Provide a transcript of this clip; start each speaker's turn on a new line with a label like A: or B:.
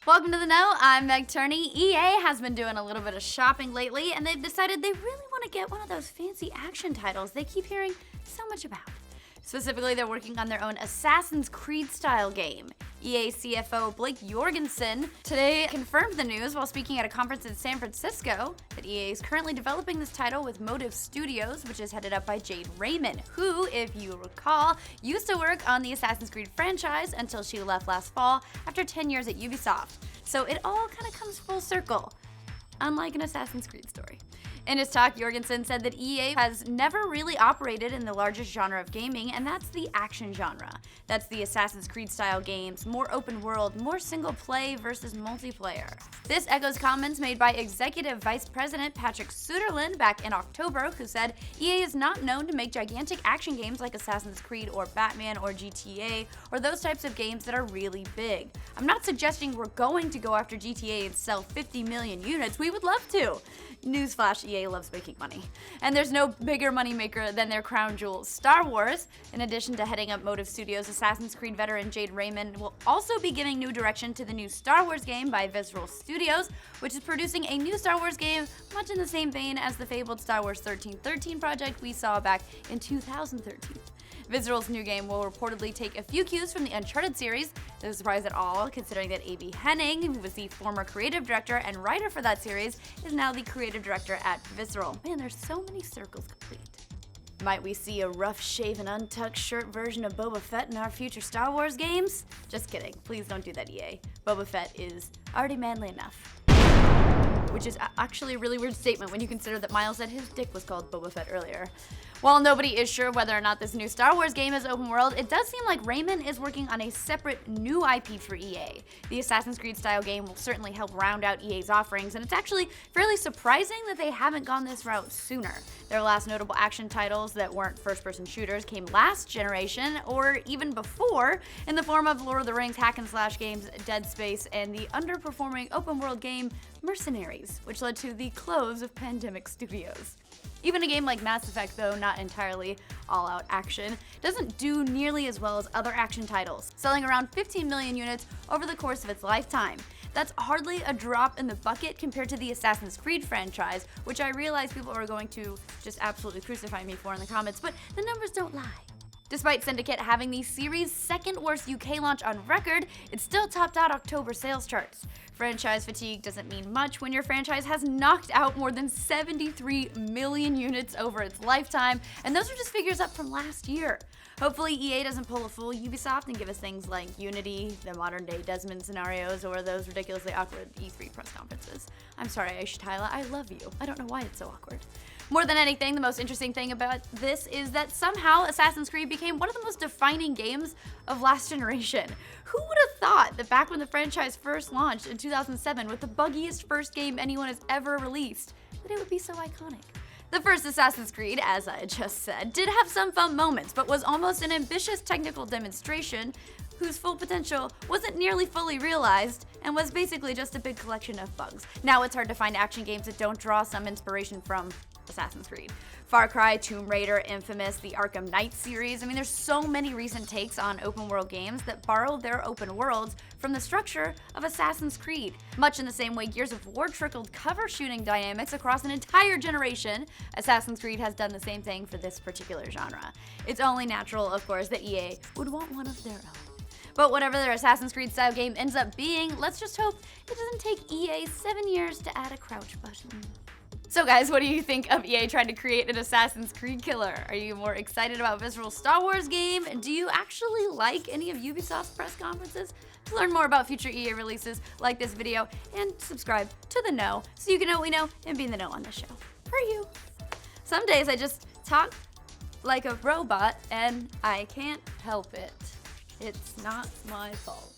A: Welcome to the Know, I'm Meg Turney. EA has been doing a little bit of shopping lately, and they've decided they really want to get one of those fancy action titles they keep hearing so much about. Specifically, they're working on their own Assassin's Creed-style game. EA CFO Blake Jorgensen today confirmed the news while speaking at a conference in San Francisco that EA is currently developing this title with Motive Studios, which is headed up by Jade Raymond, who, if you recall, used to work on the Assassin's Creed franchise until she left last fall after 10 years at Ubisoft. So it all kind of comes full circle, unlike an Assassin's Creed story. In his talk, Jorgensen said that EA has never really operated in the largest genre of gaming, and that's the action genre. That's the Assassin's Creed-style games, more open world, more single-play versus multiplayer. This echoes comments made by Executive Vice President Patrick Suderland back in October, who said EA is not known to make gigantic action games like Assassin's Creed or Batman or GTA, or those types of games that are really big. I'm not suggesting we're going to go after GTA and sell 50 million units. We would love to. Newsflash, EA loves making money. And there's no bigger moneymaker than their crown jewel, Star Wars. In addition to heading up Motive Studios, Assassin's Creed veteran Jade Raymond will also be giving new direction to the new Star Wars game by Visceral Studios, which is producing a new Star Wars game much in the same vein as the fabled Star Wars 1313 project we saw back in 2013. Visceral's new game will reportedly take a few cues from the Uncharted series. No surprise at all, considering that A.B. Henning, who was the former creative director and writer for that series, is now the creative director at Visceral. Man, there's so many circles complete. Might we see a rough-shaven, untucked shirt version of Boba Fett in our future Star Wars games? Just kidding. Please don't do that, EA. Boba Fett is already manly enough. Which is actually a really weird statement when you consider that Miles said his dick was called Boba Fett earlier. While nobody is sure whether or not this new Star Wars game is open world, it does seem like Raymond is working on a separate new IP for EA. The Assassin's Creed style game will certainly help round out EA's offerings, and it's actually fairly surprising that they haven't gone this route sooner. Their last notable action titles that weren't first-person shooters came last generation, or even before, in the form of Lord of the Rings hack-and-slash games Dead Space and the underperforming open-world game Mercenaries, which led to the close of Pandemic Studios. Even a game like Mass Effect, though not entirely all-out action, doesn't do nearly as well as other action titles, selling around 15 million units over the course of its lifetime. That's hardly a drop in the bucket compared to the Assassin's Creed franchise, which I realize people are going to just absolutely crucify me for in the comments, but the numbers don't lie. Despite Syndicate having the series' second worst UK launch on record, it still topped out October sales charts. Franchise fatigue doesn't mean much when your franchise has knocked out more than 73 million units over its lifetime, and those are just figures up from last year. Hopefully EA doesn't pull a full Ubisoft and give us things like Unity, the modern-day Desmond scenarios, or those ridiculously awkward E3 press conferences. I'm sorry, Aisha Tyler, I love you. I don't know why it's so awkward. More than anything, the most interesting thing about this is that somehow Assassin's Creed became one of the most defining games of last generation. Who would have thought that back when the franchise first launched in 2007 with the buggiest first game anyone has ever released, that it would be so iconic? The first Assassin's Creed, as I just said, did have some fun moments, but was almost an ambitious technical demonstration whose full potential wasn't nearly fully realized and was basically just a big collection of bugs. Now it's hard to find action games that don't draw some inspiration from Assassin's Creed. Far Cry, Tomb Raider, Infamous, the Arkham Knight series. I mean, there's so many recent takes on open world games that borrow their open worlds from the structure of Assassin's Creed. Much in the same way Gears of War trickled cover shooting dynamics across an entire generation, Assassin's Creed has done the same thing for this particular genre. It's only natural, of course, that EA would want one of their own. But whatever their Assassin's Creed style game ends up being, let's just hope it doesn't take EA 7 years to add a crouch button. So guys, what do you think of EA trying to create an Assassin's Creed killer? Are you more excited about Visceral's Star Wars game? Do you actually like any of Ubisoft's press conferences? To learn more about future EA releases, like this video and subscribe to The Know so you can know what we know and be in the know on this show. For you. Some days I just talk like a robot and I can't help it. It's not my fault.